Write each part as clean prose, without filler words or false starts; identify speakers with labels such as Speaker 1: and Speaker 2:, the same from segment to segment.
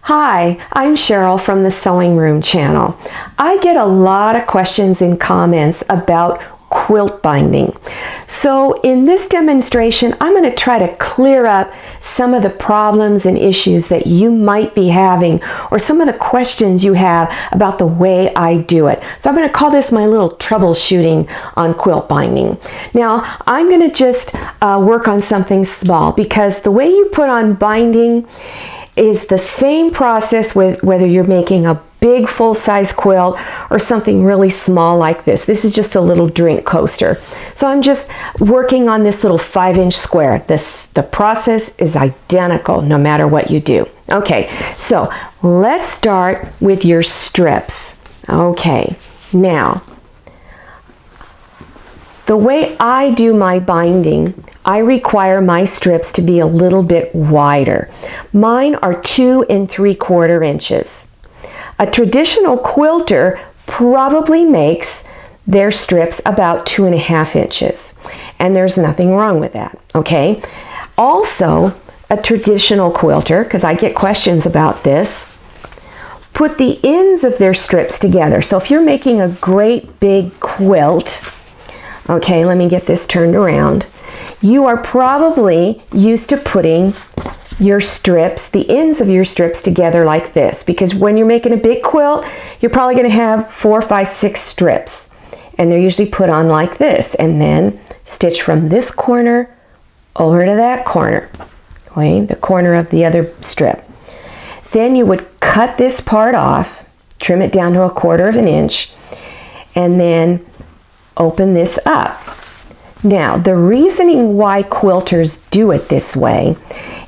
Speaker 1: Hi, I'm Sherrill from the Sewing Room channel. I get a lot of questions and comments about quilt binding. So in this demonstration, I'm going to try to clear up some of the problems and issues that you might be having, or some of the questions you have about the way I do it. So I'm going to call this my little troubleshooting on quilt binding. Now, I'm going to just work on something small, because the way you put on binding is the same process with whether you're making a big full-size quilt or something really small like this. This is just a little drink coaster. So I'm just working on this little 5-inch square. The process is identical no matter what you do. Okay, so let's start with your strips. Okay, now, the way I do my binding, I require my strips to be a little bit wider. Mine are 2 3/4 inches. A traditional quilter probably makes their strips about 2.5 inches, and there's nothing wrong with that, okay? Also, a traditional quilter, because I get questions about this, put the ends of their strips together. So if you're making a great big quilt, okay, let me get this turned around. You are probably used to putting your strips, the ends of your strips together like this, because when you're making a big quilt, you're probably going to have 4, 5, 6 strips, and they're usually put on like this, and then stitch from this corner over to that corner, okay, the corner of the other strip. Then you would cut this part off, trim it down to 1/4 inch, and then open this up. Now, the reasoning why quilters do it this way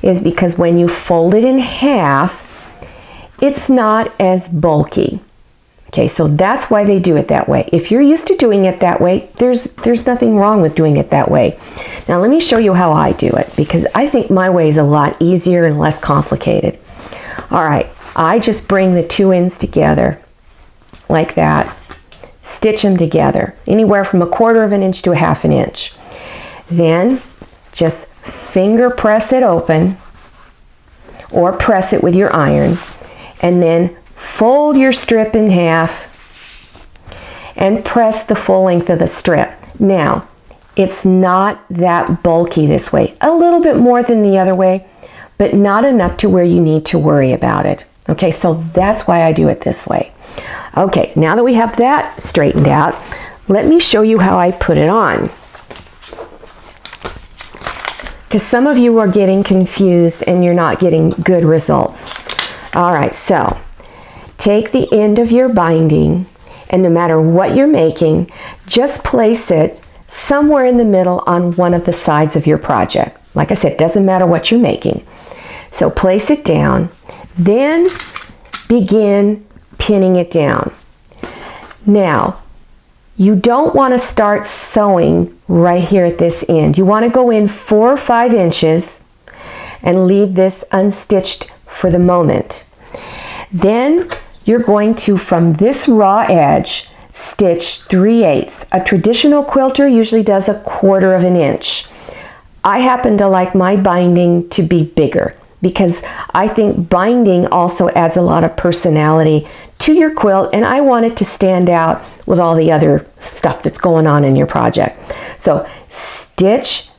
Speaker 1: is because when you fold it in half, it's not as bulky. Okay, so that's why they do it that way. If you're used to doing it that way, there's nothing wrong with doing it that way. Now, let me show you how I do it, because I think my way is a lot easier and less complicated. All right, I just bring the 2 ends together like that. Stitch them together, anywhere from 1/4 inch to 1/2 inch. Then just finger press it open, or press it with your iron, and then fold your strip in half and press the full length of the strip. Now, it's not that bulky this way, a little bit more than the other way, but not enough to where you need to worry about it. Okay, so that's why I do it this way. Okay, now that we have that straightened out, let me show you how I put it on, because some of you are getting confused and you're not getting good results. All right, so take the end of your binding, and no matter what you're making, just place it somewhere in the middle on one of the sides of your project. Like I said, it doesn't matter what you're making. So place it down, then begin pinning it down. Now, you don't want to start sewing right here at this end. You want to go in 4 or 5 inches and leave this unstitched for the moment. Then you're going to, from this raw edge, stitch 3/8. A traditional quilter usually does 1/4 inch. I happen to like my binding to be bigger, because I think binding also adds a lot of personality to your quilt, and I want it to stand out with all the other stuff that's going on in your project. So stitch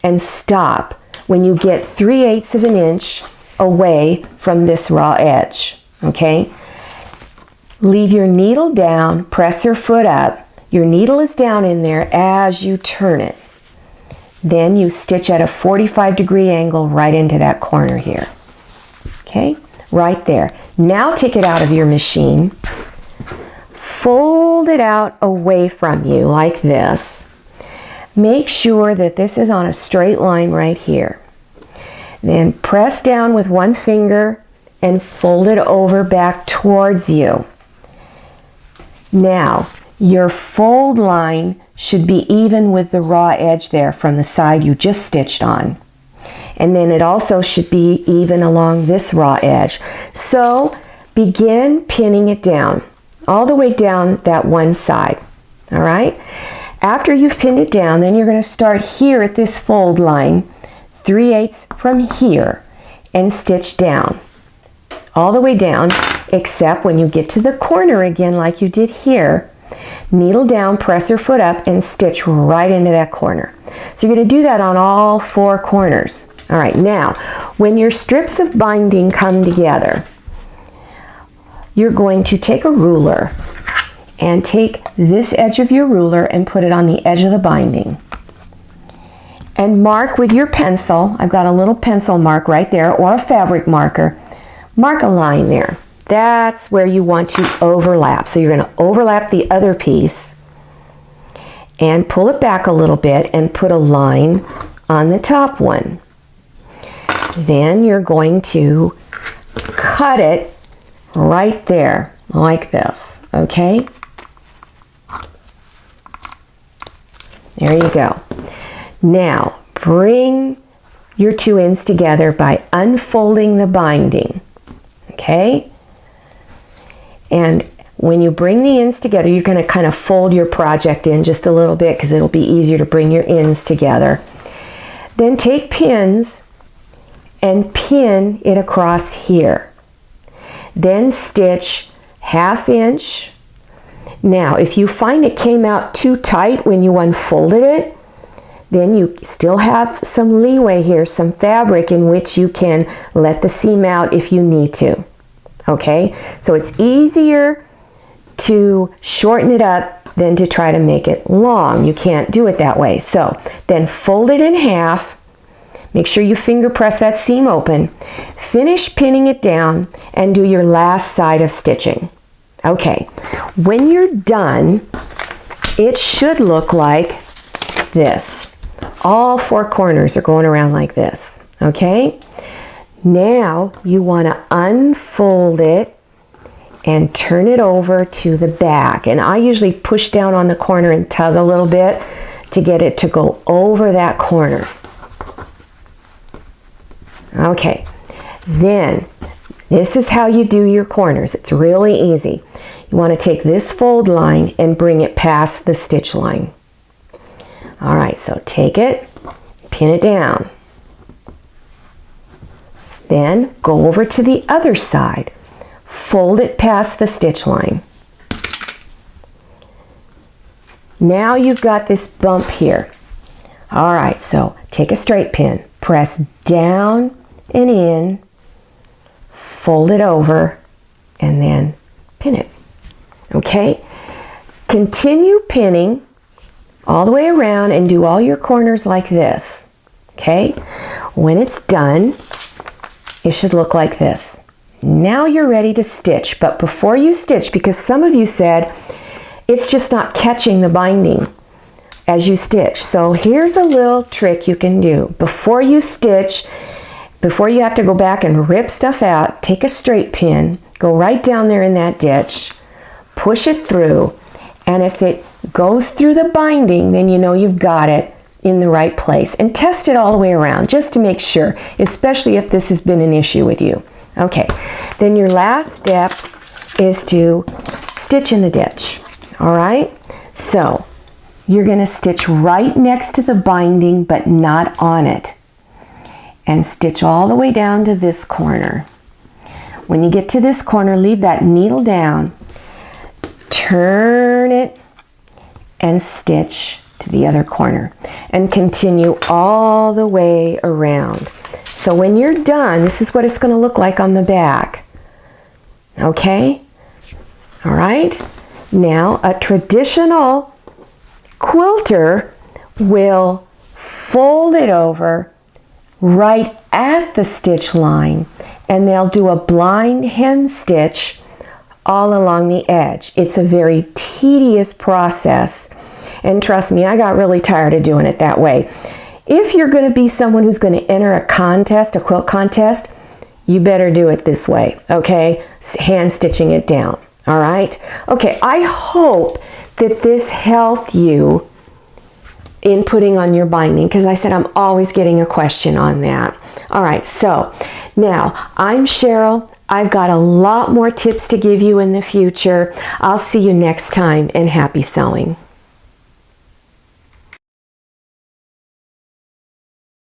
Speaker 1: and stop when you get 3/8 inch away from this raw edge, okay? Leave your needle down, press your foot up. Your needle is down in there as you turn it. Then you stitch at a 45-degree angle right into that corner here. Okay, right there. Now take it out of your machine. Fold it out away from you like this. Make sure that this is on a straight line right here. Then press down with one finger and fold it over back towards you. Now, your fold line should be even with the raw edge there from the side you just stitched on. And then it also should be even along this raw edge. So begin pinning it down, all the way down that one side. All right? After you've pinned it down, then you're going to start here at this fold line, 3/8 from here, and stitch down. all the way down, except when you get to the corner again like you did here, needle down, press your foot up, and stitch right into that corner. So you're going to do that on all 4 corners. All right, now when your strips of binding come together, you're going to take a ruler and take this edge of your ruler and put it on the edge of the binding. And mark with your pencil. I've got a little pencil mark right there, or a fabric marker. Mark a line there. That's where you want to overlap. So you're going to overlap the other piece and pull it back a little bit and put a line on the top one. Then you're going to cut it right there like this, okay? There you go. Now bring your 2 ends together by unfolding the binding, okay? And when you bring the ends together, you're going to kind of fold your project in just a little bit because it'll be easier to bring your ends together. Then take pins and pin it across here. Then stitch 1/2 inch. Now, if you find it came out too tight when you unfolded it, then you still have some leeway here, some fabric in which you can let the seam out if you need to. Okay, so it's easier to shorten it up than to try to make it long. You can't do it that way. So then fold it in half. Make sure you finger press that seam open. Finish pinning it down and do your last side of stitching. Okay, when you're done, it should look like this. All 4 corners are going around like this. Okay, now you want to unfold it and turn it over to the back. And I usually push down on the corner and tug a little bit to get it to go over that corner. Okay, then this is how you do your corners. It's really easy. You want to take this fold line and bring it past the stitch line. All right, so take it, pin it down. Then go over to the other side. Fold it past the stitch line. Now you've got this bump here. All right, so take a straight pin, press down and in, fold it over, and then pin it. Okay? Continue pinning all the way around and do all your corners like this. Okay? When it's done, it should look like this. Now you're ready to stitch, but before you stitch, because some of you said it's just not catching the binding as you stitch. So here's a little trick you can do. Before you stitch, before you have to go back and rip stuff out, take a straight pin, go right down there in that ditch, push it through, and if it goes through the binding, then you know you've got it in the right place. And test it all the way around just to make sure, especially if this has been an issue with you. Okay, then your last step is to stitch in the ditch. All right, so you're going to stitch right next to the binding but not on it, and stitch all the way down to this corner. When you get to this corner, leave that needle down, turn it, and stitch to the other corner, and continue all the way around. So when you're done, this is what it's going to look like on the back. Okay? All right? Now, a traditional quilter will fold it over right at the stitch line, and they'll do a blind hem stitch all along the edge. It's a very tedious process, and trust me, I got really tired of doing it that way. If you're going to be someone who's going to enter a contest, a quilt contest, you better do it this way, okay? Hand stitching it down, all right? Okay, I hope that this helped you in putting on your binding, because I said I'm always getting a question on that. All right, so now I'm Sherrill. I've got a lot more tips to give you in the future. I'll see you next time, and happy sewing.